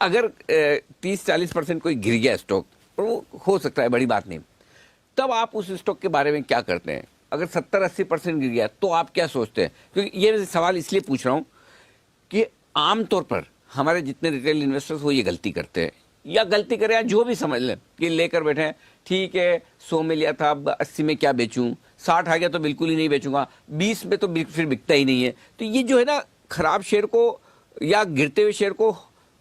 अगर 30-40% कोई गिर गया स्टॉक, और वो हो सकता है, बड़ी बात नहीं, तब आप उस स्टॉक के बारे में क्या करते हैं? अगर 70-80% गिर गया तो आप क्या सोचते हैं? क्योंकि ये सवाल इसलिए पूछ रहा हूं कि आमतौर पर हमारे जितने रिटेल इन्वेस्टर्स हो ये गलती करते हैं, या गलती करें या जो भी समझ लें कि लेकर बैठे हैं, ठीक है 100 में लिया था, अब 80 में क्या बेचूं, 60 आ गया तो बिल्कुल ही नहीं बेचूंगा, 20 में तो फिर बिकता ही नहीं है। तो ये जो है ना, खराब शेयर को या गिरते हुए शेयर को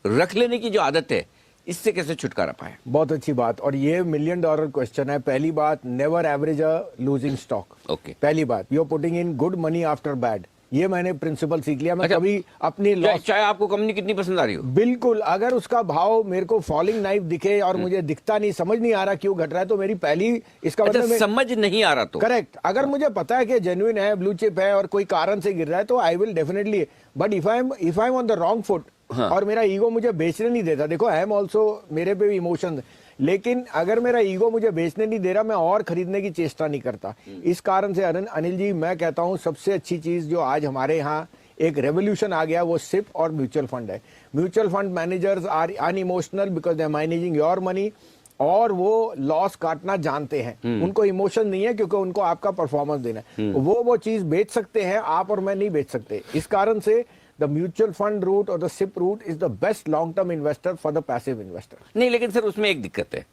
रख लेने की जो आदत है, इससे कैसे छुटकारा पाए? बहुत अच्छी बात, और ये $1 मिलियन क्वेश्चन है। पहली बात, never average a losing stock. Okay, पहली बात, you are putting in good money after bad. ये मैंने प्रिंसिपल सीख लिया। मैं कभी अपनी लॉस, चाहे आपको कंपनी कितनी पसंद आ रही हो, बिल्कुल, अगर उसका भाव मेरे को फॉलिंग नाइफ दिखे और मुझे दिखता नहीं, समझ नहीं आ रहा क्यों घट रहा है, तो मेरी पहली, इसका मतलब समझ नहीं आ रहा तो करेक्ट। अगर मुझे पता है कि जेन्युइन है, ब्लू चिप है और कोई कारण से गिर रहा है, तो I will definitely. But if I am on the wrong foot, और मेरा ईगो मुझे बेचने नहीं देता, देखो आई एम ऑल्सो, मेरे पे भी इमोशन, लेकिन अगर मेरा ईगो मुझे बेचने नहीं दे रहा, मैं और खरीदने की चेष्टा नहीं करता। इस कारण से अनिल जी, मैं कहता हूं सबसे अच्छी चीज जो आज हमारे यहाँ एक रेवोल्यूशन आ गया, वो सिप और म्यूचुअल फंड है। Mutual fund managers are unemotional because they are managing your money, और वो लॉस काटना जानते हैं। उनको इमोशन नहीं है, क्योंकि उनको आपका परफॉर्मेंस देना है। वो चीज बेच सकते हैं, आप और मैं नहीं बेच सकते। इस कारण से द म्यूचुअल फंड रूट और the SIP route is the best long term investor for the passive investor. नहीं, लेकिन सर उसमें एक दिक्कत है,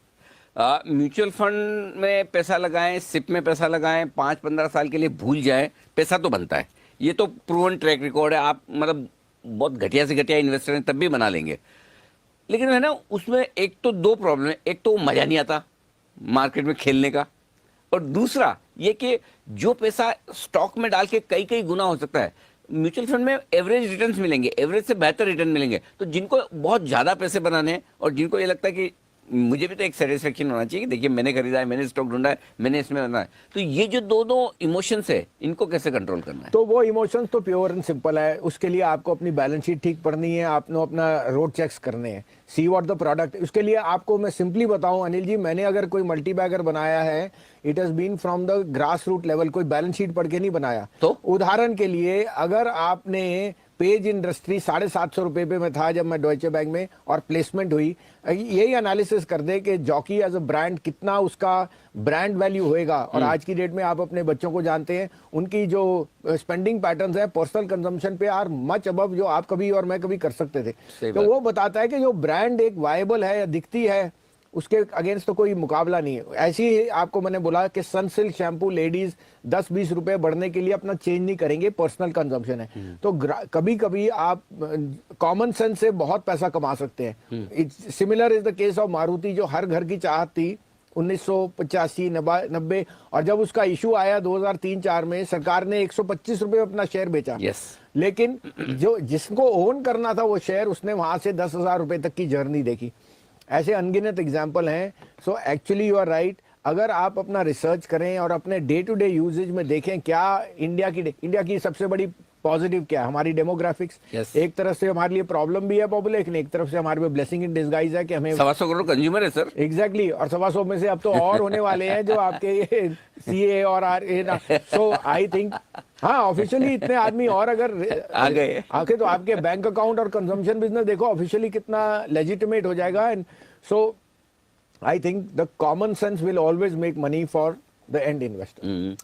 म्यूचुअल फंड में पैसा लगाएं, सिप में पैसा लगाएं, 5-15 साल के लिए भूल जाएं, पैसा तो बनता है। ये तो प्रूवन ट्रैक रिकॉर्ड है। आप मतलब बहुत घटिया से घटिया इन्वेस्टर हैं तब भी बना लेंगे। लेकिन है ना, उसमें एक तो 2 प्रॉब्लम है। एक तो मजा नहीं आता मार्केट में खेलने का, और दूसरा ये कि जो पैसा स्टॉक में डाल के कई कई गुना हो सकता है, म्यूचुअल फंड में एवरेज रिटर्न्स मिलेंगे, एवरेज से बेहतर रिटर्न मिलेंगे। तो जिनको बहुत ज्यादा पैसे बनाने हैं, और जिनको ये लगता है कि मुझे भी तो एक सेटिस्फेक्शन होना चाहिए कि देखिए मैंने खरीदा है, मैंने स्टॉक ढूंढा है, मैंने इसमें बना है, तो ये जो दो इमोशंस है, इनको कैसे कंट्रोल करना है? तो वो इमोशंस तो प्योर एंड सिंपल है। उसके लिए आपको अपनी बैलेंस शीट ठीक पढ़नी है, आपने अपना रोड चेक्स करने हैं, सी व्हाट द प्रोडक्ट। उसके लिए आपको मैं सिंपली बताऊं अनिल जी, मैंने अगर कोई मल्टी बैगर बनाया है, it has been from the grass root level, कोई बैलेंस शीट पढ़ के नहीं बनाया। तो उदाहरण के लिए, अगर आपने पेज इंडस्ट्री 750 रुपए पे मैं था जब मैं डॉइचे बैंक में, और प्लेसमेंट हुई, यही एनालिसिस कर दे कि जॉकी एज अ ब्रांड कितना उसका ब्रांड वैल्यू होएगा। और आज की डेट में आप अपने बच्चों को जानते हैं, उनकी जो स्पेंडिंग पैटर्न्स है पर्सनल कंजम्पशन पे आर मच अबव जो आप कभी और मैं कभी कर सकते थे। तो वो बताता है कि जो ब्रांड एक वायबल है या दिखती है, उसके अगेंस्ट तो कोई मुकाबला नहीं है। ऐसे ही आपको मैंने बोला कि सनसिल्क शैम्पू लेडीज 10-20 रुपए बढ़ने के लिए अपना चेंज नहीं करेंगे, पर्सनल कंजम्पशन है। तो कभी कभी आप कॉमन सेंस से बहुत पैसा कमा सकते हैं। Similar is the case of Maruti, जो हर घर की चाहत थी 1985-90, और जब उसका इशू आया 2003-4 में, सरकार ने 125 रुपए अपना शेयर बेचा। लेकिन जो जिसको ओन करना था वो शेयर, उसने वहां से 10,000 रुपए तक की जर्नी देखी। ऐसे अनगिनत एग्जाम्पल हैं। So actually you are right. अगर आप अपना रिसर्च करें और अपने डे टू डे यूजेज में देखें, क्या इंडिया की सबसे बड़ी पॉजिटिव क्या है, हमारी डेमोग्राफिक्स। एक तरफ से हमारे लिए प्रॉब्लम भी है पॉपुलेशन, एक तरफ से हमारे पे ब्लेसिंग इन डिस्गाइज है कि हमें 125 करोड़ कंज्यूमर है सर। एग्जैक्टली, और 125 में से अब तो और होने वाले हैं जो आपके CA और RA। सो आई थिंक, हाँ, ऑफिशियली इतने आदमी और अगर आ गए आके तो आपके बैंक अकाउंट और कंजम्पशन बिजनेस देखो ऑफिशियली कितना लेजिटिमेट हो जाएगा। And so I think the common sense will always make money for the end investor.